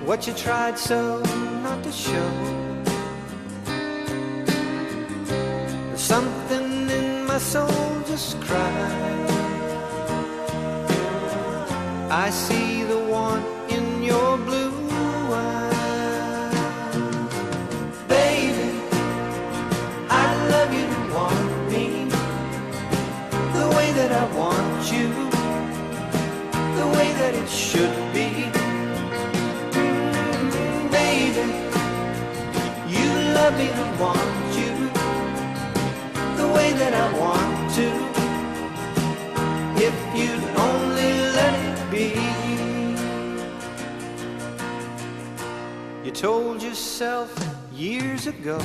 what you tried so not to show. There's something in my soul just cries. I see the one in your blue eyes. Baby, I love you to want me the way that I want you, the way that it should be. Baby, you love me to want you the way that I want to. If you'd only let it be. You told yourself years ago